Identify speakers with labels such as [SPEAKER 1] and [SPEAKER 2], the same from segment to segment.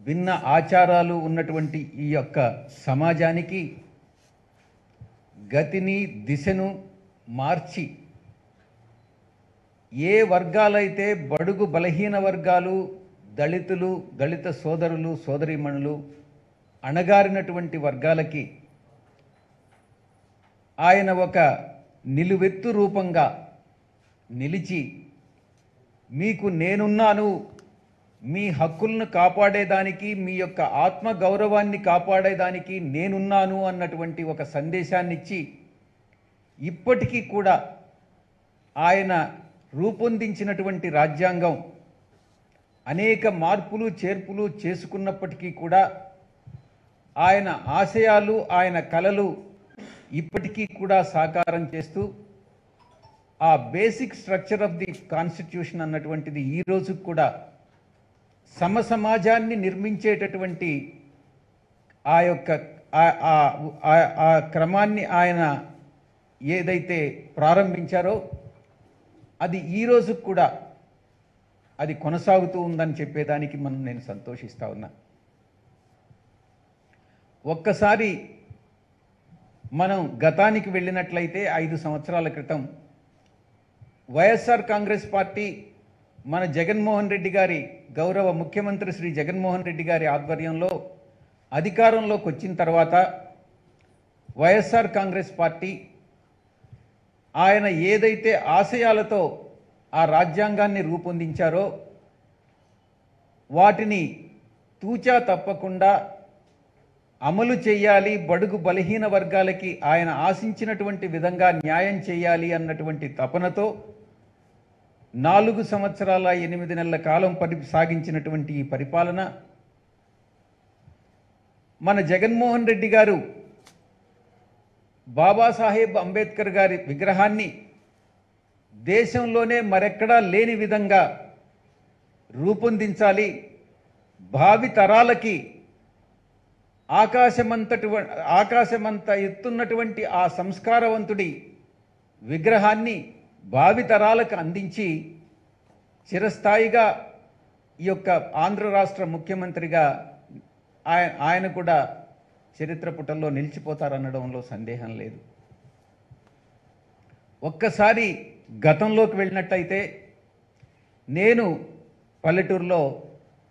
[SPEAKER 1] భిన్న ఆచారాలు ఉన్నటువంటి ఈ యొక్క సమాజానికి గతిని దిశను మార్చి ఏ వర్గాలైతే బడుగు బలహీన వర్గాలు, దళితులు, దళిత సోదరులు సోదరీమణులు, అణగారినటువంటి వర్గాలకి ఆయన ఒక నిలువెత్తు రూపంగా నిలిచి మీకు నేనున్నాను, మీ హక్కులను కాపాడేదానికి, మీ యొక్క ఆత్మ గౌరవాన్ని కాపాడేదానికి నేనున్నాను అన్నటువంటి ఒక సందేశాన్ని ఇచ్చి ఇప్పటికీ కూడా ఆయన రూపొందించినటువంటి రాజ్యాంగం అనేక మార్పులు చేర్పులు చేసుకున్నప్పటికీ కూడా ఆయన ఆశయాలు, ఆయన కలలు ఇప్పటికీ కూడా సాకారం చేస్తూ ఆ basic structure of the constitution అన్నటువంటిది ఈ రోజు కూడా సమసమాజాన్ని నిర్మించేటటువంటి ఆ యొక్క ఆ క్రమాన్ని ఆయన ఏదైతే ప్రారంభించారో అది ఈ రోజు కూడా అది కొనసాగుతూ ఉందని చెప్పేదానికి నేను సంతోషిస్తా ఉన్నా. ఒక్కసారి మనం గతానికి వెళ్ళినట్లయితే 5 సంవత్సరాల క్రితం వైఎస్ఆర్ కాంగ్రెస్ పార్టీ మన జగన్మోహన్ రెడ్డి గారి, గౌరవ ముఖ్యమంత్రి శ్రీ జగన్మోహన్ రెడ్డి గారి ఆధ్వర్యంలో అధికారంలోకి వచ్చిన తర్వాత వైఎస్ఆర్ కాంగ్రెస్ పార్టీ ఆయన ఏదైతే ఆశయాలతో ఆ రాజ్యాంగాన్ని రూపొందించారో వాటిని తూచా తప్పకుండా అమలు చేయాలి, బడుగు బలహీన వర్గాలకి ఆయన ఆశించినటువంటి విధంగా న్యాయం చేయాలి అన్నటువంటి తపనతో 4 సంవత్సరాల 8 నెలల కాలం సాగించినటువంటి ఈ పరిపాలన మన జగన్మోహన్ రెడ్డి గారు బాబాసాహెబ్ అంబేద్కర్ గారి విగ్రహాన్ని దేశంలోనే మరెక్కడా లేని విధంగా రూపొందించాలి, భావి తరాలకి ఆకాశమంత ఎత్తున్నటువంటి ఆ సంస్కారవంతుడి విగ్రహాన్ని భావితరాలకు అందించి చిరస్థాయిగా ఈ యొక్క ఆంధ్ర రాష్ట్ర ముఖ్యమంత్రిగా ఆయన కూడా చరిత్ర పుటల్లో నిలిచిపోతారనడంలో సందేహం లేదు. ఒక్కసారి గతంలోకి వెళ్ళినట్టయితే నేను పల్లెటూరులో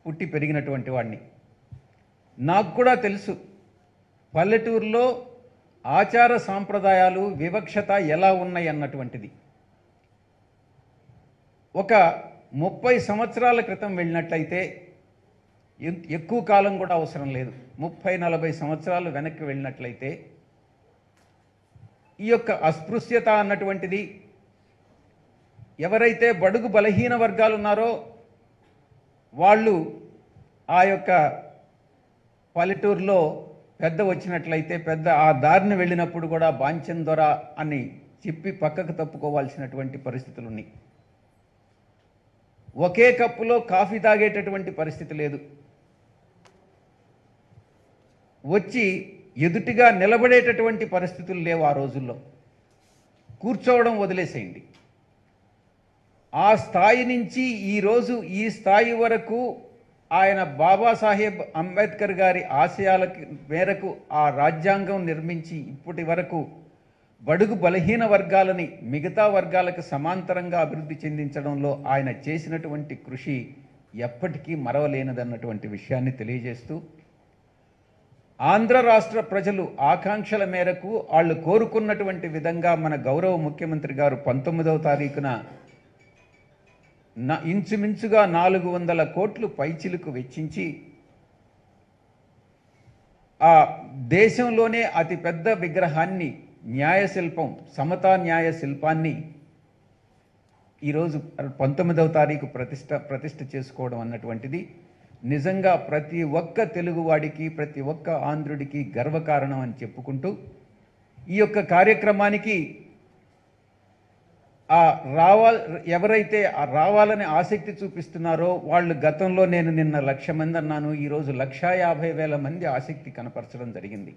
[SPEAKER 1] పుట్టి పెరిగినటువంటి వాడిని. నాకు కూడా తెలుసు పల్లెటూరులో ఆచార సాంప్రదాయాలు, వివక్షత ఎలా ఉన్నాయి అన్నటువంటిది. ఒక 30 సంవత్సరాల క్రితం వెళ్ళినట్లయితే, ఎక్కువ కాలం కూడా అవసరం లేదు, 30-40 సంవత్సరాలు వెనక్కి వెళ్ళినట్లయితే ఈ యొక్క అస్పృశ్యత అన్నటువంటిది, ఎవరైతే బడుగు బలహీన వర్గాలు ఉన్నారో వాళ్ళు ఆ యొక్క పల్లెటూరులో పెద్ద వచ్చినట్లయితే పెద్ద ఆ దారిని వెళ్ళినప్పుడు కూడా బాంచన్ దొర అని చెప్పి పక్కకు తప్పుకోవాల్సినటువంటి పరిస్థితులు ఉన్నాయి. ఒకే కప్పులో కాఫీ తాగేటటువంటి పరిస్థితి లేదు. వచ్చి ఎదుటిగా నిలబడేటటువంటి పరిస్థితులు లేవు ఆ రోజుల్లో. కూర్చోవడం వదిలేసేయండి. ఆ స్థాయి నుంచి ఈరోజు ఈ స్థాయి వరకు ఆయన బాబాసాహెబ్ అంబేద్కర్ గారి ఆశయాల మేరకు ఆ రాజ్యాంగం నిర్మించి ఇప్పటి వరకు బడుగు బలహీన వర్గాలని మిగతా వర్గాలకు సమాంతరంగా అభివృద్ధి చెందించడంలో ఆయన చేసినటువంటి కృషి ఎప్పటికీ మరవలేనిదన్నటువంటి విషయాన్ని తెలియజేస్తూ, ఆంధ్ర రాష్ట్ర ప్రజలు ఆకాంక్షల మేరకు వాళ్ళు కోరుకున్నటువంటి విధంగా మన గౌరవ ముఖ్యమంత్రి గారు 19వ తారీఖున ఇంచుమించుగా 400 కోట్లు పైచిలుకు వెచ్చించి ఆ దేశంలోనే అతిపెద్ద విగ్రహాన్ని, న్యాయశిల్పం, సమతా న్యాయ శిల్పాన్ని ఈరోజు 19వ తారీఖు ప్రతిష్ట చేసుకోవడం అన్నటువంటిది నిజంగా ప్రతి ఒక్క తెలుగువాడికి, ప్రతి ఒక్క ఆంధ్రుడికి గర్వకారణం అని చెప్పుకుంటూ, ఈ యొక్క కార్యక్రమానికి ఎవరైతే రావాలని ఆసక్తి చూపిస్తున్నారో వాళ్ళు, గతంలో నేను నిన్న 1,00,000 మంది అన్నాను, ఈరోజు 1,50,000 మంది ఆసక్తి కనపరచడం జరిగింది.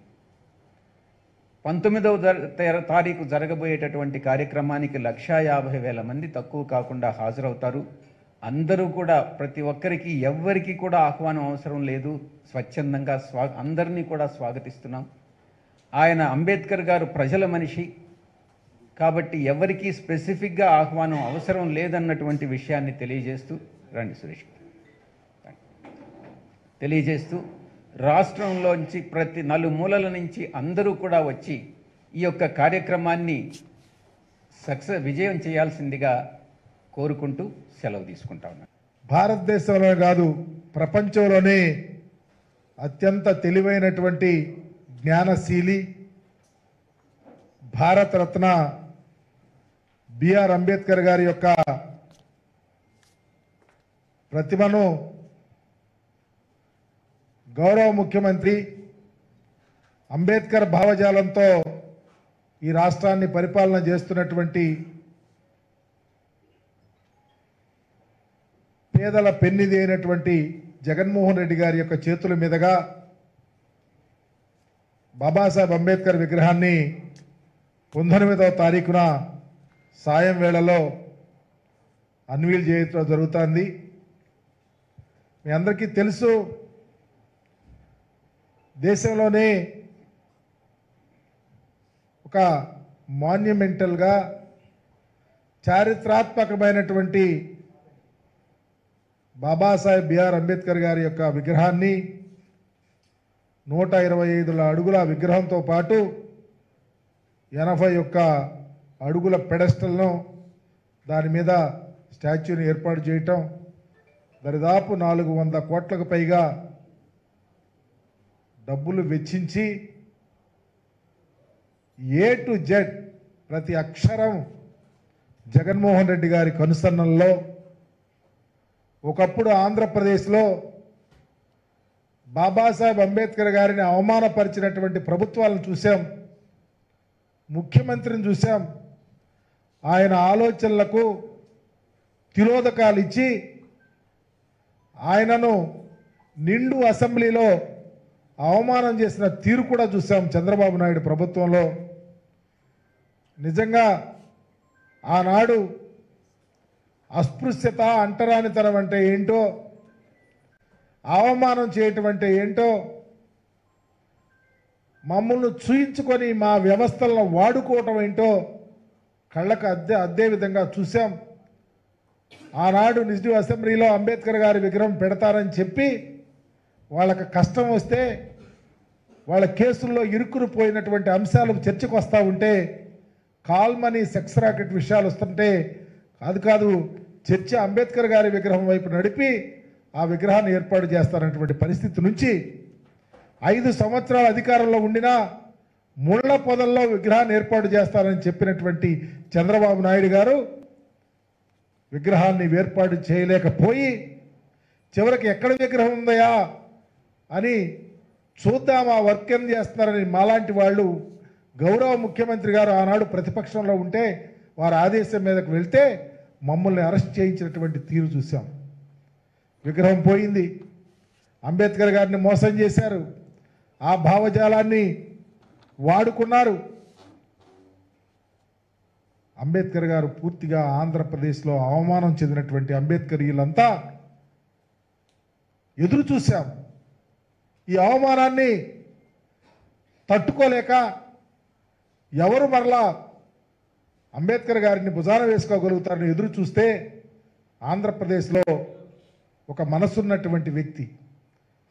[SPEAKER 1] 19వ తారీఖు జరగబోయేటటువంటి కార్యక్రమానికి 1,50,000 మంది తక్కువ కాకుండా హాజరవుతారు. అందరూ కూడా ప్రతి ఒక్కరికి ఎవ్వరికి కూడా ఆహ్వానం అవసరం లేదు, స్వచ్ఛందంగా అందరినీ కూడా స్వాగతిస్తున్నాం. ఆయన అంబేద్కర్ గారు ప్రజల మనిషి కాబట్టి ఎవరికి స్పెసిఫిక్గా ఆహ్వానం అవసరం లేదన్నటువంటి విషయాన్ని తెలియజేస్తూ రండి సురేష్ తెలియజేస్తూ రాష్ట్రంలోంచి ప్రతి నలుమూలల నుంచి అందరూ కూడా వచ్చి ఈ యొక్క కార్యక్రమాన్ని విజయం చేయాల్సిందిగా కోరుకుంటూ సెలవు తీసుకుంటా ఉన్నాను.
[SPEAKER 2] భారతదేశంలో కాదు ప్రపంచంలోనే అత్యంత తెలివైనటువంటి జ్ఞానశీలి భారతరత్న బిఆర్ అంబేద్కర్ గారి యొక్క ప్రతిమను గౌరవ ముఖ్యమంత్రి అంబేద్కర్ భావజాలంతో ఈ రాష్ట్రాన్ని పరిపాలన చేస్తున్నటువంటి పేదల పెన్నిది అయినటువంటి జగన్మోహన్ రెడ్డి గారి యొక్క చేతుల మీదుగా బాబాసాహెబ్ అంబేద్కర్ విగ్రహాన్ని 19వ తారీఖున సాయం వేళలో అన్వీల్ చేయడం జరుగుతుంది. మీ అందరికీ తెలుసు, దేశంలోనే ఒక మాన్యుమెంటల్గా చారిత్రాత్మకమైనటువంటి బాబాసాహెబ్ బిఆర్ అంబేద్కర్ గారి యొక్క విగ్రహాన్ని 125 అడుగుల విగ్రహంతో పాటు 81 అడుగుల పెడస్టల్ను దాని మీద స్టాచ్యూని ఏర్పాటు చేయటం, దరిదాపు 400 కోట్లకు పైగా డబ్బులు వెచ్చించి ఏ టు జెడ్ ప్రతి అక్షరం జగన్మోహన్ రెడ్డి గారి కనుసన్నల్లో. ఒకప్పుడు ఆంధ్రప్రదేశ్లో బాబాసాహెబ్ అంబేద్కర్ గారిని అవమానపరిచినటువంటి ప్రభుత్వాలను చూసాం, ముఖ్యమంత్రిని చూసాం. ఆయన ఆలోచనలకు తిరోధకాలు ఇచ్చి ఆయనను నిండు అసెంబ్లీలో అవమానం చేసిన తీరు కూడా చూసాం చంద్రబాబు నాయుడు ప్రభుత్వంలో. నిజంగా ఆనాడు అస్పృశ్యత, అంటరానితనం అంటే ఏంటో, అవమానం చేయటం అంటే ఏంటో, మమ్మల్ని చూయించుకొని మా వ్యవస్థలను వాడుకోవటం ఏంటో కళ్ళకు అద్దే విధంగా చూసాం. ఆనాడు నిజ అసెంబ్లీలో అంబేద్కర్ గారి విగ్రహం పెడతారని చెప్పి వాళ్ళకి కష్టం వస్తే, వాళ్ళ కేసుల్లో ఇరుక్కుపోయినటువంటి అంశాలు చర్చకు వస్తూ ఉంటే, కాల్మనీ సెక్స్ రాకెట్ విషయాలు వస్తుంటే కాదు చర్చ అంబేద్కర్ గారి విగ్రహం వైపు నడిపి ఆ విగ్రహాన్ని ఏర్పాటు చేస్తారన్నటువంటి పరిస్థితి నుంచి 5 సంవత్సరాల అధికారంలో ఉండినా ముళ్ళ పొదల్లో విగ్రహాన్ని ఏర్పాటు చేస్తారని చెప్పినటువంటి చంద్రబాబు నాయుడు గారు విగ్రహాన్ని ఏర్పాటు చేయలేకపోయి చివరికి ఎక్కడ విగ్రహం ఉందయా అని చూద్దాం, ఆ వర్క్ ఏం చేస్తున్నారని మాలాంటి వాళ్ళు గౌరవ ముఖ్యమంత్రి గారు ఆనాడు ప్రతిపక్షంలో ఉంటే వారి ఆదేశం మీదకు వెళ్తే మమ్మల్ని అరెస్ట్ చేయించినటువంటి తీరు చూసాం. విగ్రహం పోయింది, అంబేద్కర్ గారిని మోసం చేశారు, ఆ భావజాలాన్ని వాడుకున్నారు. అంబేద్కర్ గారు పూర్తిగా ఆంధ్రప్రదేశ్లో అవమానం చెందినటువంటి అంబేద్కరీయులంతా ఎదురు చూశాం. ఈ అవమానాన్ని తట్టుకోలేక ఎవరు మరలా అంబేద్కర్ గారిని భుజాన వేసుకోగలుగుతారని ఎదురు చూస్తే ఆంధ్రప్రదేశ్లో ఒక మనసున్నటువంటి వ్యక్తి,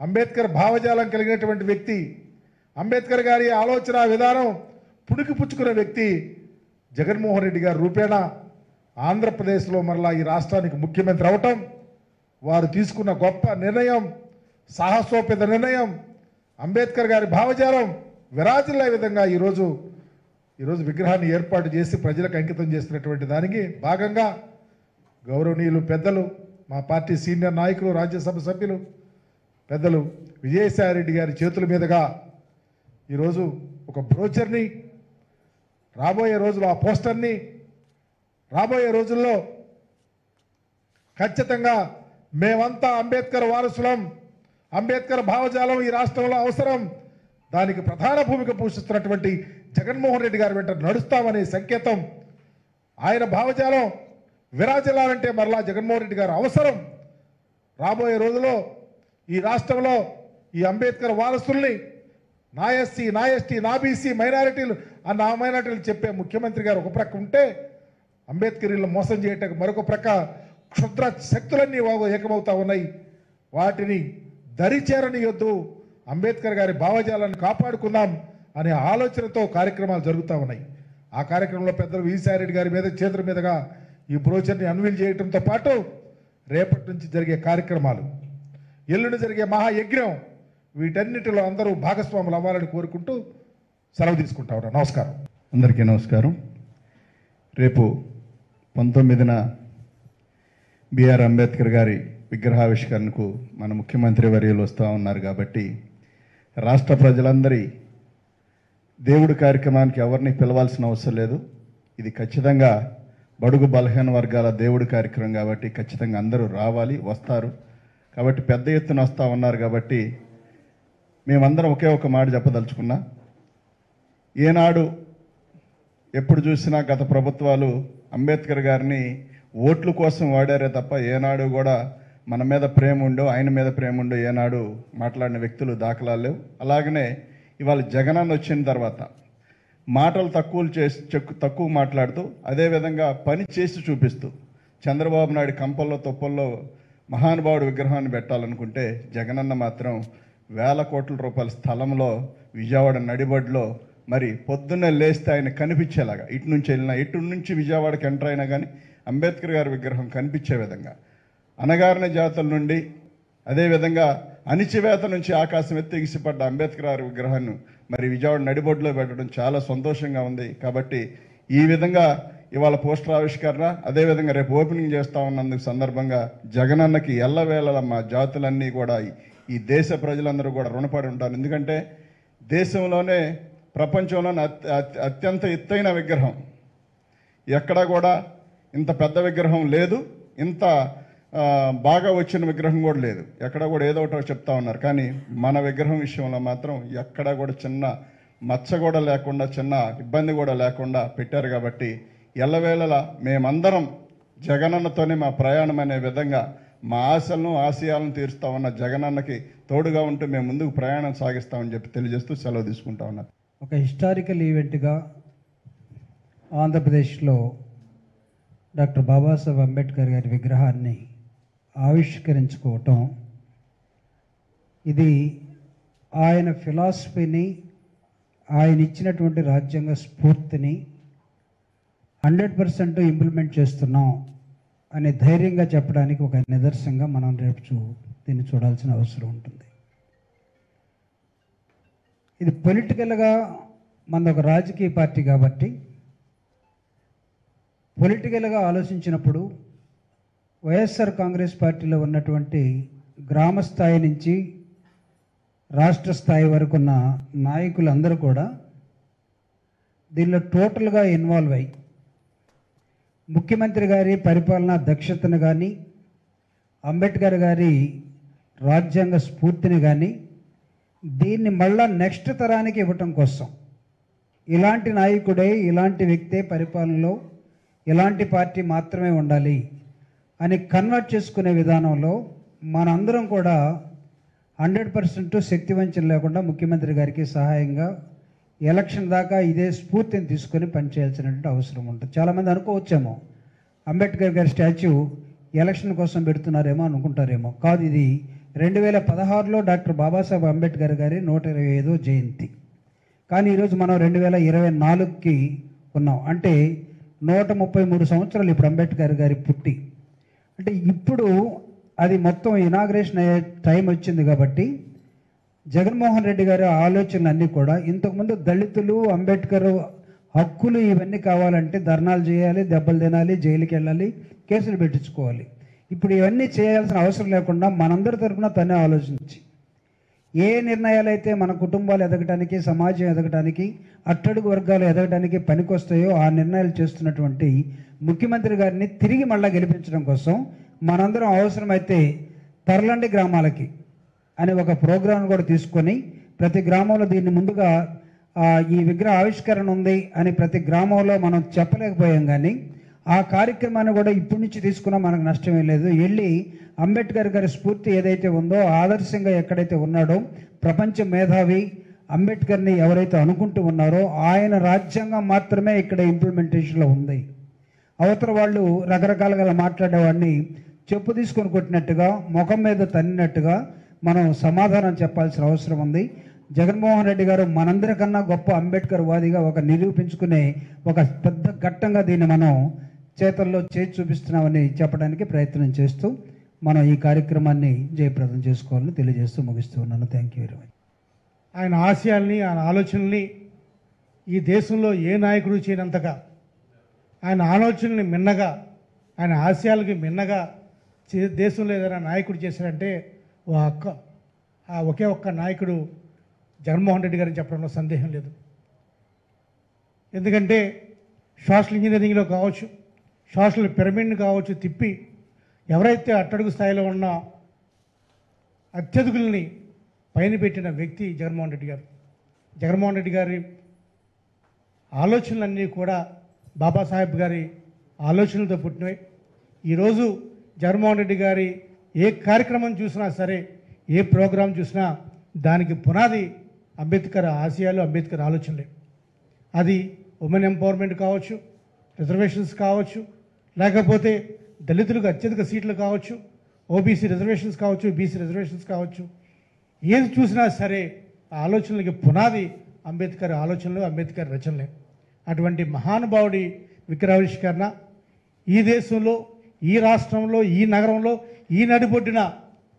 [SPEAKER 2] అంబేద్కర్ భావజాలం కలిగినటువంటి వ్యక్తి, అంబేద్కర్ గారి ఆలోచన విధానం పుణికి పుచ్చుకున్న వ్యక్తి జగన్మోహన్ రెడ్డి గారు రూపేణా ఆంధ్రప్రదేశ్లో మరలా ఈ రాష్ట్రానికి ముఖ్యమంత్రి అవటం, వారు తీసుకున్న గొప్ప నిర్ణయం, సాహసోపేత నిర్ణయం, అంబేద్కర్ గారి భావజాలం విరాజిల్లే విధంగా ఈరోజు విగ్రహాన్ని ఏర్పాటు చేసి ప్రజలకు అంకితం చేస్తున్నటువంటి దానికి భాగంగా గౌరవనీయులు పెద్దలు, మా పార్టీ సీనియర్ నాయకులు, రాజ్యసభ సభ్యులు పెద్దలు విజయసాయిరెడ్డి గారి చేతుల మీదుగా ఈరోజు ఒక బ్రోచర్ని, రాబోయే రోజుల్లో ఆ పోస్టర్ని, రాబోయే రోజుల్లో ఖచ్చితంగా మేమంతా అంబేద్కర్ వారసులం, అంబేద్కర్ భావజాలం ఈ రాష్ట్రంలో అవసరం, దానికి ప్రధాన భూమిక పోషిస్తున్నటువంటి జగన్మోహన్ రెడ్డి గారి వెంట నడుస్తామనే సంకేతం, ఆయన భావజాలం విరాజిల్లాలంటే మరలా జగన్మోహన్ రెడ్డి గారు అవసరం. రాబోయే రోజుల్లో ఈ రాష్ట్రంలో ఈ అంబేద్కర్ వారసుల్ని నా ఎస్సీ, నా ఎస్టీ, నా బీసీ, మైనారిటీలు నా మైనారిటీలు చెప్పే ముఖ్యమంత్రి గారు ఒక ప్రక్క ఉంటే, అంబేద్కరీలను మోసం చేయటం మరొక ప్రక్క క్షుద్ర శక్తులన్నీ ఏకమవుతా ఉన్నాయి. వాటిని దరిచేరనియొద్దు, అంబేద్కర్ గారి భావజాలను కాపాడుకుందాం అనే ఆలోచనతో కార్యక్రమాలు జరుగుతూ ఉన్నాయి. ఆ కార్యక్రమంలో పెద్దలు విజయసాయిరెడ్డి గారి మీద చేతుల మీదుగా ఈ బ్రోచర్ని అన్వీల్ చేయడంతో పాటు రేపటి నుంచి జరిగే కార్యక్రమాలు, ఎల్లుండి జరిగే మహాయజ్ఞం, వీటన్నిటిలో అందరూ భాగస్వాములు అవ్వాలని కోరుకుంటూ సెలవు తీసుకుంటా ఉన్నాను. నమస్కారం.
[SPEAKER 3] అందరికీ నమస్కారం. రేపు 19న బిఆర్ అంబేద్కర్ గారి విగ్రహావిష్కరణకు మన ముఖ్యమంత్రి వర్యులు వస్తూ ఉన్నారు కాబట్టి రాష్ట్ర ప్రజలందరి దేవుడి కార్యక్రమానికి ఎవరిని పిలవాల్సిన అవసరం లేదు. ఇది ఖచ్చితంగా బడుగు బలహీన వర్గాల దేవుడి కార్యక్రమం కాబట్టి ఖచ్చితంగా అందరూ రావాలి, వస్తారు. కాబట్టి పెద్ద ఎత్తున వస్తూ ఉన్నారు కాబట్టి మేమందరం ఒకే ఒక మాట చెప్పదలుచుకున్నా. ఏనాడు ఎప్పుడు చూసినా గత ప్రభుత్వాలు అంబేద్కర్ గారిని ఓట్ల కోసం వాడారే తప్ప ఏనాడు కూడా మన మీద ప్రేమ ఉండో, ఆయన మీద ప్రేమ ఉండో ఏనాడు మాట్లాడిన వ్యక్తులు దాఖలాలు లేవు. అలాగనే ఇవాళ జగనన్న వచ్చిన తర్వాత మాటలు తక్కువ మాట్లాడుతూ అదేవిధంగా పని చేసి చూపిస్తూ చంద్రబాబు నాయుడు కంపల్లో తొప్పల్లో మహానుభావుడు విగ్రహాన్ని పెట్టాలనుకుంటే జగనన్న మాత్రం వేల కోట్ల రూపాయల స్థలంలో విజయవాడ నడిబడిలో మరి పొద్దున్నే లేస్తే ఆయన కనిపించేలాగా ఇటు నుంచి వెళ్ళినా ఇటు నుంచి విజయవాడకి ఎంటర్ అయినా కానీ అంబేద్కర్ గారి విగ్రహం కనిపించే విధంగా అణగారిన జాతుల నుండి అదేవిధంగా అణిచివేత నుంచి ఆకాశం ఎత్తి ఎగిసిపడ్డ అంబేద్కర్ గారి విగ్రహాన్ని మరి విజయవాడ నడిబొడ్డులో పెట్టడం చాలా సంతోషంగా ఉంది. కాబట్టి ఈ విధంగా ఇవాళ పోస్టర్ ఆవిష్కరణ అదేవిధంగా రేపు ఓపెనింగ్ చేస్తూ ఉన్నందుకు సందర్భంగా జగనన్నకి ఎల్లవేళ మా జాతులన్నీ కూడా ఈ దేశ ప్రజలందరూ కూడా రుణపడి ఉంటారు. ఎందుకంటే దేశంలోనే ప్రపంచంలోనే అత్యంత ఎత్తైన విగ్రహం, ఎక్కడా కూడా ఇంత పెద్ద విగ్రహం లేదు, ఇంత బాగా వచ్చిన విగ్రహం కూడా లేదు. ఎక్కడ కూడా ఏదో ఒకటి చెప్తా ఉన్నారు, కానీ మన విగ్రహం విషయంలో మాత్రం ఎక్కడా కూడా చిన్న మచ్చ కూడా లేకుండా, చిన్న ఇబ్బంది కూడా లేకుండా పెట్టారు. కాబట్టి ఎల్లవేళలా మేమందరం జగనన్నతోనే మా ప్రయాణం అనే విధంగా మా ఆశలను ఆశయాలను తీరుస్తా ఉన్న జగనన్నకి తోడుగా ఉంటూ మేము ముందుకు ప్రయాణం సాగిస్తామని చెప్పి తెలియజేస్తూ సెలవు తీసుకుంటా ఉన్నాను.
[SPEAKER 4] ఒక హిస్టారికల్ ఈవెంట్గా ఆంధ్రప్రదేశ్లో డాక్టర్ బాబాసాహెబ్ అంబేద్కర్ గారి విగ్రహాన్ని ఆవిష్కరించుకోవటం, ఇది ఆయన ఫిలాసఫీని, ఆయన ఇచ్చినటువంటి రాజ్యాంగ స్ఫూర్తిని 100% ఇంప్లిమెంట్ చేస్తున్నాం అనే ధైర్యంగా చెప్పడానికి ఒక నిదర్శనంగా మనం రేపు దీన్ని చూడాల్సిన అవసరం ఉంటుంది. ఇది పొలిటికల్గా మన ఒక రాజకీయ పార్టీ కాబట్టి పొలిటికల్గా ఆలోచించినప్పుడు వైఎస్ఆర్ కాంగ్రెస్ పార్టీలో ఉన్నటువంటి గ్రామ స్థాయి నుంచి రాష్ట్ర స్థాయి వరకు ఉన్న నాయకులందరూ కూడా దీనిలో టోటల్గా ఇన్వాల్వ్ అయ్యి ముఖ్యమంత్రి గారి పరిపాలనా దక్షతను కానీ అంబేద్కర్ గారి రాజ్యాంగ స్ఫూర్తిని కానీ దీన్ని మళ్ళా నెక్స్ట్ తరానికి ఇవ్వటం కోసం ఇలాంటి నాయకుడే, ఇలాంటి వ్యక్తే పరిపాలనలో ఇలాంటి పార్టీ మాత్రమే ఉండాలి అని కన్వర్ట్ చేసుకునే విధానంలో మనందరం కూడా 100% శక్తివంచన లేకుండా ముఖ్యమంత్రి గారికి సహాయంగా ఎలక్షన్ దాకా ఇదే స్ఫూర్తిని తీసుకొని పనిచేయాల్సినటువంటి అవసరం ఉంటుంది. చాలామంది అనుకోవచ్చేమో అంబేద్కర్ గారి స్టాచ్యూ ఎలక్షన్ కోసం పెడుతున్నారేమో అనుకుంటారేమో. కాదు, ఇది 2016లో డాక్టర్ బాబాసాహెబ్ అంబేద్కర్ గారి 125వ జయంతి. కానీ ఈరోజు మనం 2024కి ఉన్నాం. అంటే 133 సంవత్సరాలు ఇప్పుడు అంబేద్కర్ గారి పుట్టి. అంటే ఇప్పుడు అది మొత్తం ఇనాగ్రేషన్ అయ్యే టైం వచ్చింది కాబట్టి జగన్మోహన్ రెడ్డి గారి ఆలోచనలు అన్నీ కూడా ఇంతకుముందు దళితులు, అంబేద్కర్ హక్కులు ఇవన్నీ కావాలంటే ధర్నాలు చేయాలి, దెబ్బలు తినాలి, జైలుకి వెళ్ళాలి, కేసులు పెట్టించుకోవాలి. ఇప్పుడు ఇవన్నీ చేయాల్సిన అవసరం లేకుండా మనందరి తరఫున తనే ఆలోచించి ఏ నిర్ణయాలు అయితే మన కుటుంబాలు ఎదగడానికి, సమాజం ఎదగడానికి, అట్టడుగు వర్గాలు ఎదగడానికి పనికొస్తాయో ఆ నిర్ణయాలు చేస్తున్నటువంటి ముఖ్యమంత్రి గారిని తిరిగి మళ్ళీ గెలిపించడం కోసం మనందరం అవసరమైతే తరలండి గ్రామాలకి అనే ఒక ప్రోగ్రాం కూడా తీసుకొని ప్రతి గ్రామంలో దీన్ని ముందుగా ఈ విగ్రహ ఆవిష్కరణ ఉంది అని ప్రతి గ్రామంలో మనం చెప్పలేకపోయాం. కానీ ఆ కార్యక్రమాన్ని కూడా ఇప్పటి నుంచి తీసుకున్నా మనకు నష్టమే లేదు. వెళ్ళి అంబేద్కర్ గారి స్ఫూర్తి ఏదైతే ఉందో, ఆదర్శంగా ఎక్కడైతే ఉన్నాడో, ప్రపంచ మేధావి అంబేద్కర్ని ఎవరైతే అనుకుంటూ ఉన్నారో ఆయన రాజ్యాంగం మాత్రమే ఇక్కడ ఇంప్లిమెంటేషన్లో ఉంది. అవతల వాళ్ళు రకరకాలుగా మాట్లాడేవాడిని చెప్పు తీసుకొని కొట్టినట్టుగా, ముఖం మీద తన్నినట్టుగా మనం సమాధానం చెప్పాల్సిన అవసరం ఉంది. జగన్మోహన్ రెడ్డి గారు మనందరికన్నా గొప్ప అంబేద్కర్ వాదిగా ఒక నిరూపించుకునే ఒక పెద్ద ఘట్టంగా దీన్ని మనం చేతల్లో చేసి చూపిస్తున్నామని చెప్పడానికి ప్రయత్నం చేస్తూ మనం ఈ కార్యక్రమాన్ని జయప్రదం చేసుకోవాలని తెలియజేస్తూ ముగిస్తూ ఉన్నాను. Thank you very much.
[SPEAKER 5] ఆయన ఆశయాల్ని, ఆయన ఆలోచనల్ని ఈ దేశంలో ఏ నాయకుడు చేయనంతగా, ఆయన ఆలోచనల్ని మిన్నగా, ఆయన ఆశయాలకి మిన్నగా దేశంలో ఏదైనా నాయకుడు చేశారంటే ఒకే ఒక్క నాయకుడు జగన్మోహన్ రెడ్డి గారిని చెప్పడంలో సందేహం లేదు. ఎందుకంటే సోషల్ ఇంజనీరింగ్లో కావచ్చు, సోషల్ పిరమిడ్ని కావచ్చు తిప్పి ఎవరైతే అట్టడుగు స్థాయిలో ఉన్న అత్యధికుల్ని పైన పెట్టిన వ్యక్తి జగన్మోహన్ రెడ్డి గారు. జగన్మోహన్ రెడ్డి గారి ఆలోచనలన్నీ కూడా బాబాసాహెబ్ గారి ఆలోచనలతో పుట్టినవి. ఈరోజు జగన్మోహన్ రెడ్డి గారి ఏ కార్యక్రమం చూసినా సరే, ఏ ప్రోగ్రాం చూసినా దానికి పునాది అంబేద్కర్ ఆశయాలు, అంబేద్కర్ ఆలోచనలే. అది ఉమెన్ ఎంపవర్మెంట్ కావచ్చు, రిజర్వేషన్స్ కావచ్చు, లేకపోతే దళితులకు అత్యధిక సీట్లు కావచ్చు, ఓబీసీ రిజర్వేషన్స్ కావచ్చు, బీసీ రిజర్వేషన్స్ కావచ్చు, ఏది చూసినా సరే ఆ ఆలోచనలకి పునాది అంబేద్కర్ ఆలోచనలు, అంబేద్కర్ రచనలే. అటువంటి మహానుభావుడి విగ్రహావిష్కరణ ఈ దేశంలో, ఈ రాష్ట్రంలో, ఈ నగరంలో, ఈ నడిబొడ్డిన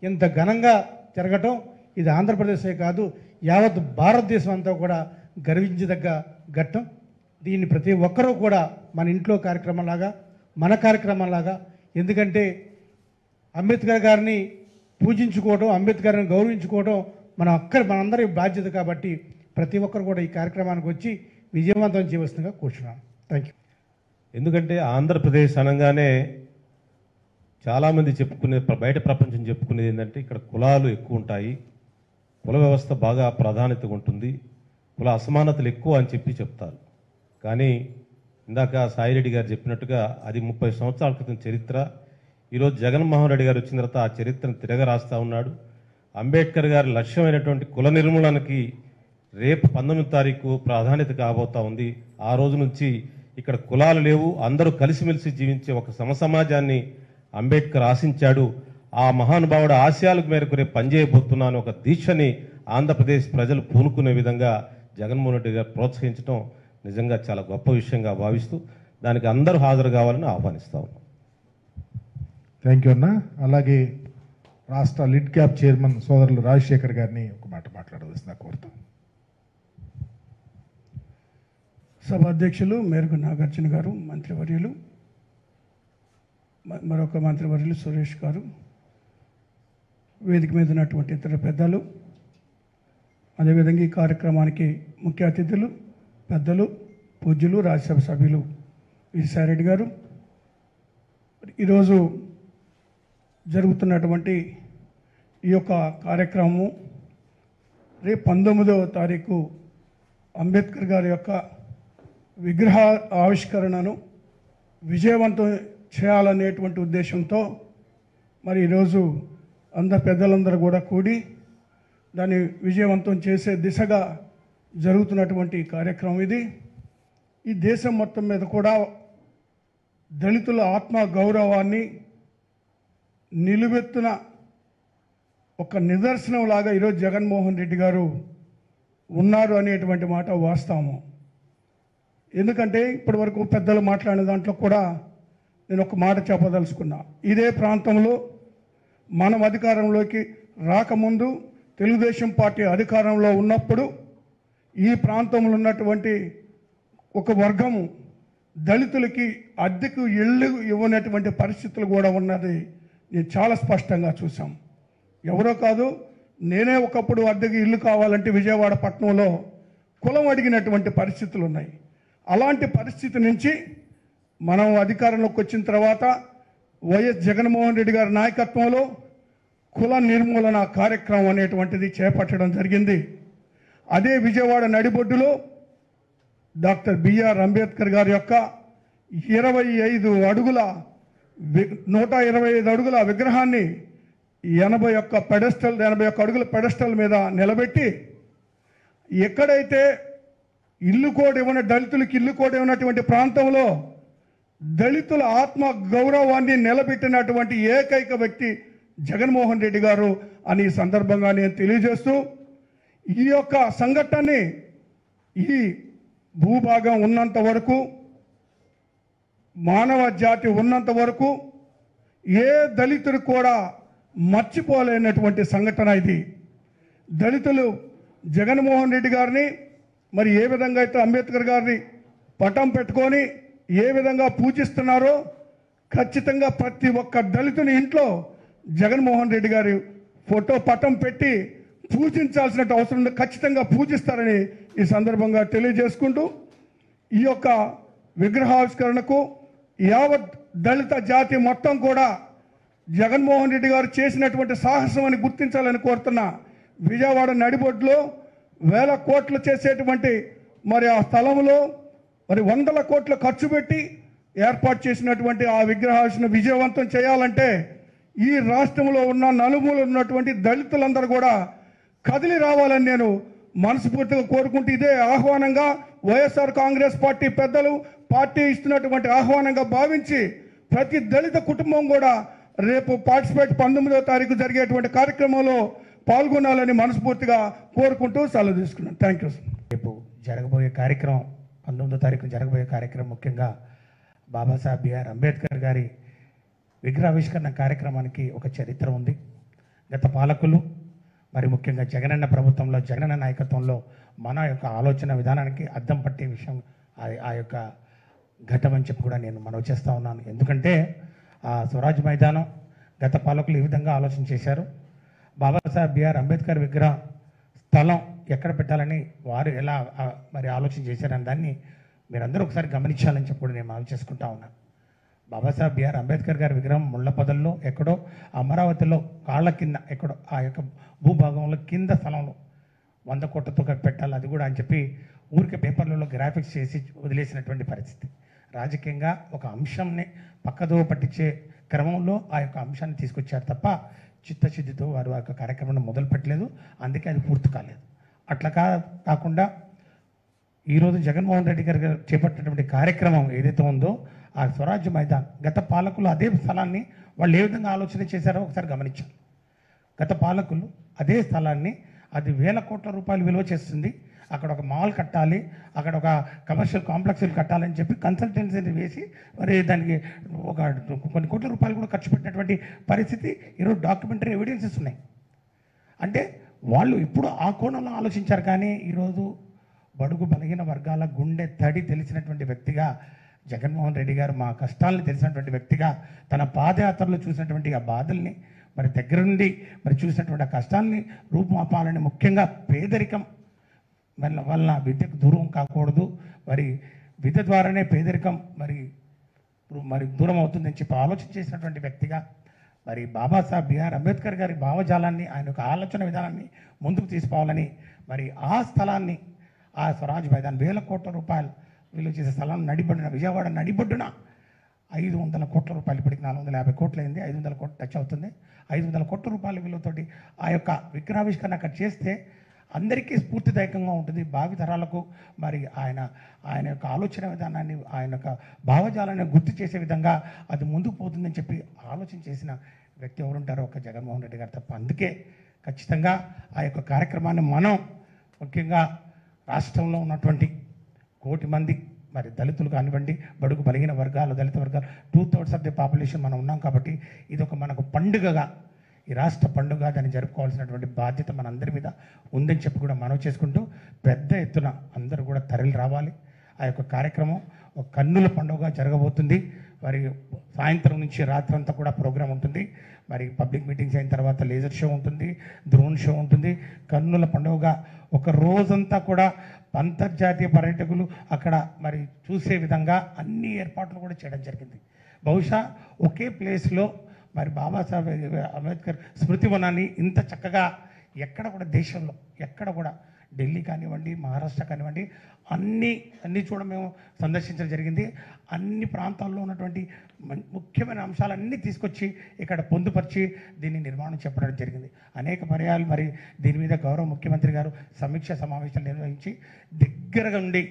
[SPEAKER 5] ఇంత ఘనంగా జరగటం ఇది ఆంధ్రప్రదేశే కాదు, యావత్ భారతదేశం అంతా కూడా గర్వించదగ్గ ఘట్టం. దీన్ని ప్రతి ఒక్కరూ కూడా మన ఇంట్లో కార్యక్రమంలాగా, మన కార్యక్రమంలాగా, ఎందుకంటే అంబేద్కర్ గారిని పూజించుకోవడం, అంబేద్కర్ని గౌరవించుకోవడం మనందరి బాధ్యత. కాబట్టి ప్రతి ఒక్కరు కూడా ఈ కార్యక్రమానికి వచ్చి విజయవంతం చేయవలసిందిగా కూర్చున్నాను. Thank you.
[SPEAKER 6] ఎందుకంటే ఆంధ్రప్రదేశ్ అనగానే చాలామంది బయట ప్రపంచం చెప్పుకునేది ఏంటంటే ఇక్కడ కులాలు ఎక్కువ ఉంటాయి, కుల వ్యవస్థ బాగా ప్రాధాన్యతగా ఉంటుంది, కుల అసమానతలు ఎక్కువ అని చెప్తారు. కానీ ఇందాక సాయిరెడ్డి గారు చెప్పినట్టుగా అది 30 సంవత్సరాల క్రితం చరిత్ర. ఈరోజు జగన్మోహన్ రెడ్డి గారు వచ్చిన తర్వాత ఆ చరిత్రను తిరగరాస్తా ఉన్నాడు. అంబేద్కర్ గారి లక్ష్యమైనటువంటి కుల నిర్మూలనకి రేపు 19వ తారీఖు ప్రాధాన్యత కాబోతా ఉంది. ఆ రోజు నుంచి ఇక్కడ కులాలు లేవు, అందరూ కలిసిమెలిసి జీవించే ఒక సమసమాజాన్ని అంబేద్కర్ ఆశించాడు. ఆ మహానుభావుడు ఆశయాలకు మేరకు రేపు పనిచేయబోతున్నాను ఒక దీక్షని ఆంధ్రప్రదేశ్ ప్రజలు పూనుకునే విధంగా జగన్మోహన్ రెడ్డి గారు ప్రోత్సహించడం నిజంగా చాలా గొప్ప విషయంగా భావిస్తూ దానికి అందరూ హాజరు కావాలని ఆహ్వానిస్తా ఉన్నాం.
[SPEAKER 2] థ్యాంక్ యూ అన్న. అలాగే రాష్ట్ర లిడ్ క్యాప్ చైర్మన్ సోదరులు రాజశేఖర్ గారిని ఒక మాట మాట్లాడవలసిందిగా కోరుతాం.
[SPEAKER 7] సభ అధ్యక్షులు మేరకు నాగార్జున గారు, మంత్రివర్యులు, మరొక మంత్రివర్యులు సురేష్ గారు, వేదిక మీద ఉన్నటువంటి ఇతర పెద్దలు, అదేవిధంగా ఈ కార్యక్రమానికి ముఖ్య అతిథులు, పెద్దలు, పూజ్యులు, రాజ్యసభ సభ్యులు విజయసాయిరెడ్డి గారు, ఈరోజు జరుగుతున్నటువంటి ఈ యొక్క కార్యక్రమము రేపు 19వ తారీఖు అంబేద్కర్ గారి యొక్క విగ్రహ ఆవిష్కరణను విజయవంతం చేయాలనేటువంటి ఉద్దేశంతో మరి ఈరోజు అందరు పెద్దలందరూ కూడా కూడి దాన్ని విజయవంతం చేసే దిశగా జరుగుతున్నటువంటి కార్యక్రమం ఇది. ఈ దేశం మొత్తం మీద కూడా దళితుల ఆత్మ గౌరవాన్ని నిలువెత్తున ఒక నిదర్శనంలాగా ఈరోజు జగన్మోహన్ రెడ్డి గారు ఉన్నారు అనేటువంటి మాట వాస్తవము. ఎందుకంటే ఇప్పటివరకు పెద్దలు మాట్లాడిన దాంట్లో కూడా నేను ఒక మాట చెప్పదలుచుకున్నా. ఇదే ప్రాంతంలో మనం అధికారంలోకి రాకముందు తెలుగుదేశం పార్టీ అధికారంలో ఉన్నప్పుడు ఈ ప్రాంతంలో ఉన్నటువంటి ఒక వర్గము దళితులకి అద్దెకు ఇళ్ళు ఇవ్వనటువంటి పరిస్థితులు కూడా ఉన్నది నేను చాలా స్పష్టంగా చూసాం. ఎవరో కాదు, నేనే ఒకప్పుడు అద్దెకు ఇల్లు కావాలంటే విజయవాడ పట్టణంలో కులం అడిగినటువంటి పరిస్థితులు ఉన్నాయి. అలాంటి పరిస్థితి నుంచి మనం అధికారంలోకి వచ్చిన తర్వాత వైఎస్ జగన్మోహన్ రెడ్డి గారి నాయకత్వంలో కుల నిర్మూలన కార్యక్రమం అనేటువంటిది చేపట్టడం జరిగింది. అదే విజయవాడ నడిబొడ్డులో డాక్టర్ బిఆర్ అంబేద్కర్ గారి యొక్క 25 అడుగుల 125 అడుగుల విగ్రహాన్ని 81 అడుగుల పెడస్టల్ మీద నిలబెట్టి ఎక్కడైతే ఇల్లు కోడ్ ఇవ్వని దళితులకి ఇల్లు కోడ్ ఇవ్వనటువంటి ప్రాంతంలో దళితుల ఆత్మ గౌరవాన్ని నిలబెట్టినటువంటి ఏకైక వ్యక్తి జగన్మోహన్ రెడ్డి గారు అని ఈ సందర్భంగా నేను తెలియజేస్తూ ఈ యొక్క సంఘటనని ఈ భూభాగం ఉన్నంత వరకు మానవ జాతి ఉన్నంత వరకు ఏ దళితుడు కూడా మర్చిపోలేనటువంటి సంఘటన ఇది. దళితులు జగన్మోహన్ రెడ్డి గారిని మరి ఏ విధంగా అయితే అంబేద్కర్ గారిని పటం పెట్టుకొని ఏ విధంగా పూజిస్తున్నారో ఖచ్చితంగా ప్రతి ఒక్క దళితుని ఇంట్లో జగన్మోహన్ రెడ్డి గారి ఫోటో పటం పెట్టి పూజించాల్సిన అవసరం ఉంది. ఖచ్చితంగా పూజిస్తారని ఈ సందర్భంగా తెలియజేసుకుంటూ ఈ యొక్క విగ్రహావిష్కరణకు యావత్ దళిత జాతి మొత్తం కూడా జగన్మోహన్ రెడ్డి గారు చేసినటువంటి సాహసం అని గుర్తించాలని కోరుతున్నా. విజయవాడ నడిబొడ్లో 1000 కోట్లు చేసేటువంటి మరి ఆ స్థలంలో మరి 100 కోట్లు ఖర్చు పెట్టి ఏర్పాటు చేసినటువంటి ఆ విగ్రహావిష్కరణ విజయవంతం చేయాలంటే ఈ రాష్ట్రంలో ఉన్న నలుమూలలు ఉన్నటువంటి దళితులందరూ కూడా కదిలి రావాలని నేను మనస్ఫూర్తిగా కోరుకుంటూ ఇదే ఆహ్వానంగా వైఎస్ఆర్ కాంగ్రెస్ పార్టీ పెద్దలు పార్టీ ఇస్తున్నటువంటి ఆహ్వానంగా భావించి ప్రతి దళిత కుటుంబం కూడా రేపు 19వ తారీఖు జరిగేటువంటి కార్యక్రమంలో పాల్గొనాలని మనస్ఫూర్తిగా కోరుకుంటూ సెలవు తీసుకున్నాను. Thank you.
[SPEAKER 8] రేపు జరగబోయే కార్యక్రమం 19వ తారీఖున జరగబోయే కార్యక్రమం ముఖ్యంగా బాబాసాహెబ్ బిఆర్ అంబేద్కర్ గారి విగ్రహావిష్కరణ కార్యక్రమానికి ఒక చరిత్ర ఉంది. గత పాలకులు మరి ముఖ్యంగా జగనన్న ప్రభుత్వంలో జగనన్న నాయకత్వంలో మన యొక్క ఆలోచన విధానానికి అద్దం పట్టే విషయం ఆ యొక్క ఘట్టం అని చెప్పి కూడా నేను మనవి చేస్తూ ఉన్నాను. ఎందుకంటే ఆ స్వరాజ్ మైదానం గత పాలకులు ఈ విధంగా ఆలోచన చేశారు. బాబాసాహెబ్ బిఆర్ అంబేద్కర్ విగ్రహ స్థలం ఎక్కడ పెట్టాలని వారు ఎలా మరి ఆలోచన చేశారని దాన్ని మీరందరూ ఒకసారి గమనించాలని చెప్పి కూడా నేను మనవి చేసుకుంటా ఉన్నాను. బాబాసాహెబ్ బిఆర్ అంబేద్కర్ గారి విగ్రహం ముళ్ళపొదల్లో ఎక్కడో అమరావతిలో కాళ్ళ కింద ఎక్కడో ఆ యొక్క భూభాగంలో కింద స్థలంలో 100 కోట్లతో పెట్టాలి అది కూడా అని చెప్పి ఊరికే పేపర్లలో గ్రాఫిక్స్ చేసి వదిలేసినటువంటి పరిస్థితి. రాజకీయంగా ఒక అంశంని పక్కదో పట్టించే క్రమంలో ఆ యొక్క అంశాన్ని తీసుకొచ్చారు తప్ప చిత్తశుద్ధితో వారు ఆ యొక్క కార్యక్రమాన్ని మొదలు పెట్టలేదు. అందుకే అది పూర్తి కాలేదు. అట్లా కాకుండా ఈరోజు జగన్మోహన్ రెడ్డి గారు చేపట్టినటువంటి కార్యక్రమం ఏదైతే ఉందో ఆ స్వరాజ్య మైదాన్ గత పాలకులు అదే స్థలాన్ని వాళ్ళు ఏ విధంగా ఆలోచన చేశారో ఒకసారి గమనించాలి. గత పాలకులు అదే స్థలాన్ని అది 1000 కోట్ల రూపాయలు విలువ చేస్తుంది, అక్కడ ఒక మాల్ కట్టాలి, అక్కడ ఒక కమర్షియల్ కాంప్లెక్స్లు కట్టాలని చెప్పి కన్సల్టెన్సీని వేసి మరి దానికి ఒక కొన్ని కోట్ల రూపాయలు కూడా ఖర్చు పెట్టినటువంటి పరిస్థితి ఈరోజు డాక్యుమెంటరీ ఎవిడెన్సెస్ ఉన్నాయి. అంటే వాళ్ళు ఇప్పుడు ఆ కోణంలో ఆలోచించారు. కానీ ఈరోజు బడుగు బలహీన వర్గాల గుండె తడి తెలిసినటువంటి వ్యక్తిగా జగన్మోహన్ రెడ్డి గారు మా కష్టాలను తెలిసినటువంటి వ్యక్తిగా తన పాదయాత్రలో చూసినటువంటి ఆ బాధల్ని మరి దగ్గర నుండి మరి చూసినటువంటి ఆ కష్టాలని రూపుమాపాలని ముఖ్యంగా పేదరికం వల్ల విద్యకు దూరం కాకూడదు, మరి విద్య ద్వారానే పేదరికం మరి దూరం అవుతుందని చెప్పి ఆలోచన చేసినటువంటి వ్యక్తిగా మరి బాబాసాహెబ్ బిఆర్ అంబేద్కర్ గారి భావజాలాన్ని ఆయన యొక్క ఆలోచన విధానాన్ని ముందుకు తీసుకోవాలని మరి ఆ స్థలాన్ని ఆ స్వరాజ్ మైదాన్ 1000 కోట్ల రూపాయలు విలువ చేసే స్థలాన్ని నడిబొడ్డున విజయవాడ నడిబొడ్డున 500 కోట్ల రూపాయలు ఇప్పటికి 450 కోట్లు అయింది, 500 కోట్లు టచ్ అవుతుంది. 500 కోట్ల రూపాయల విలువతోటి ఆ యొక్క విగ్రహావిష్కరణ అక్కడ చేస్తే అందరికీ స్ఫూర్తిదాయకంగా ఉంటుంది. భావితరాలకు మరి ఆయన యొక్క ఆలోచన విధానాన్ని ఆయన యొక్క భావజాలాన్ని గుర్తు చేసే విధంగా అది ముందుకు పోతుందని చెప్పి ఆలోచన చేసిన వ్యక్తి ఎవరుంటారో ఒక జగన్మోహన్ రెడ్డి గారు తప్ప. అందుకే ఖచ్చితంగా ఆ యొక్క కార్యక్రమాన్ని మనం ముఖ్యంగా రాష్ట్రంలో ఉన్నటువంటి 1 కోటి మంది మరి దళితులు కానివ్వండి, బడుగు బలహీన వర్గాలు, దళిత వర్గాలు 2/3 ఆఫ్ ది పాపులేషన్ మనం ఉన్నాం కాబట్టి ఇది ఒక మనకు పండుగగా ఈ రాష్ట్ర పండుగ దాన్ని జరుపుకోవాల్సినటువంటి బాధ్యత మనందరి మీద ఉందని చెప్పి కూడా మనవి చేసుకుంటూ పెద్ద ఎత్తున అందరూ కూడా తరలి రావాలి. ఆ యొక్క కార్యక్రమం ఒక కన్నుల పండుగగా జరగబోతుంది. మరి సాయంత్రం నుంచి రాత్రంతా కూడా ప్రోగ్రాం ఉంటుంది. మరి పబ్లిక్ మీటింగ్స్ అయిన తర్వాత లేజర్ షో ఉంటుంది, డ్రోన్ షో ఉంటుంది. కన్నుల పండుగగా ఒక రోజంతా కూడా అంతర్జాతీయ పర్యాటకులు అక్కడ మరి చూసే విధంగా అన్ని ఏర్పాట్లు కూడా చేయడం జరిగింది. బహుశా ఒకే ప్లేస్లో మరి బాబాసాహెబ్ అంబేద్కర్ స్మృతి వనాన్ని ఇంత చక్కగా ఎక్కడ కూడా దేశంలో ఎక్కడ కూడా ఢిల్లీ కానివ్వండి, మహారాష్ట్ర కానివ్వండి, అన్ని చూడ మేము సందర్శించడం జరిగింది. అన్ని ప్రాంతాల్లో ఉన్నటువంటి ముఖ్యమైన అంశాలన్నీ తీసుకొచ్చి ఇక్కడ పొందుపరిచి దీన్ని నిర్మాణం చెప్పడం జరిగింది. అనేక పర్యాలు మరి దీని మీద గౌరవ ముఖ్యమంత్రి గారు సమీక్ష సమావేశాలు నిర్వహించి దగ్గరగా ఉండి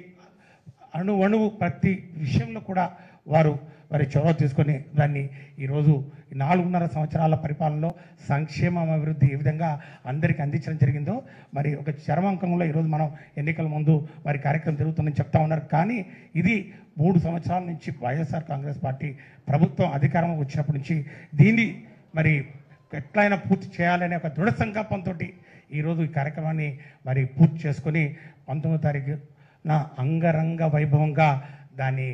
[SPEAKER 8] అణువు ప్రతి విషయంలో కూడా వారు మరి చొరవ తీసుకొని దాన్ని ఈరోజు 4.5 సంవత్సరాల పరిపాలనలో సంక్షేమం, అభివృద్ధి ఏ విధంగా అందరికీ అందించడం జరిగిందో మరి ఒక చరమాంకంలో ఈరోజు మనం ఎన్నికల ముందు వారి కార్యక్రమం జరుగుతుందని చెప్తా ఉన్నారు. కానీ ఇది 3 సంవత్సరాల నుంచి వైఎస్ఆర్ కాంగ్రెస్ పార్టీ ప్రభుత్వం అధికారం వచ్చినప్పటి నుంచి దీన్ని మరి ఎట్లయినా పూర్తి చేయాలనే ఒక దృఢ సంకల్పంతో ఈరోజు ఈ కార్యక్రమాన్ని మరి పూర్తి చేసుకొని 19వ తారీఖున అంగరంగ వైభవంగా దాన్ని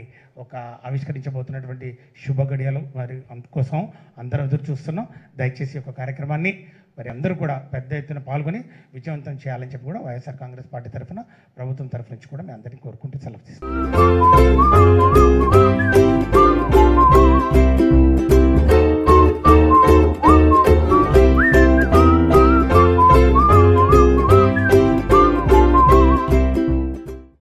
[SPEAKER 8] ఒక ఆవిష్కరించబోతున్నటువంటి శుభ గడియలు మరి అందుకోసం అందరం ఎదురు చూస్తున్నాం. దయచేసి ఒక కార్యక్రమాన్ని మరి అందరూ కూడా పెద్ద ఎత్తున పాల్గొని విజయవంతం చేయాలని చెప్పి కూడా వైఎస్ఆర్ కాంగ్రెస్ పార్టీ తరఫున, ప్రభుత్వం తరఫు నుంచి కూడా మేము అందరినీ కోరుకుంటూ సెలవు తీసుకుంటాం.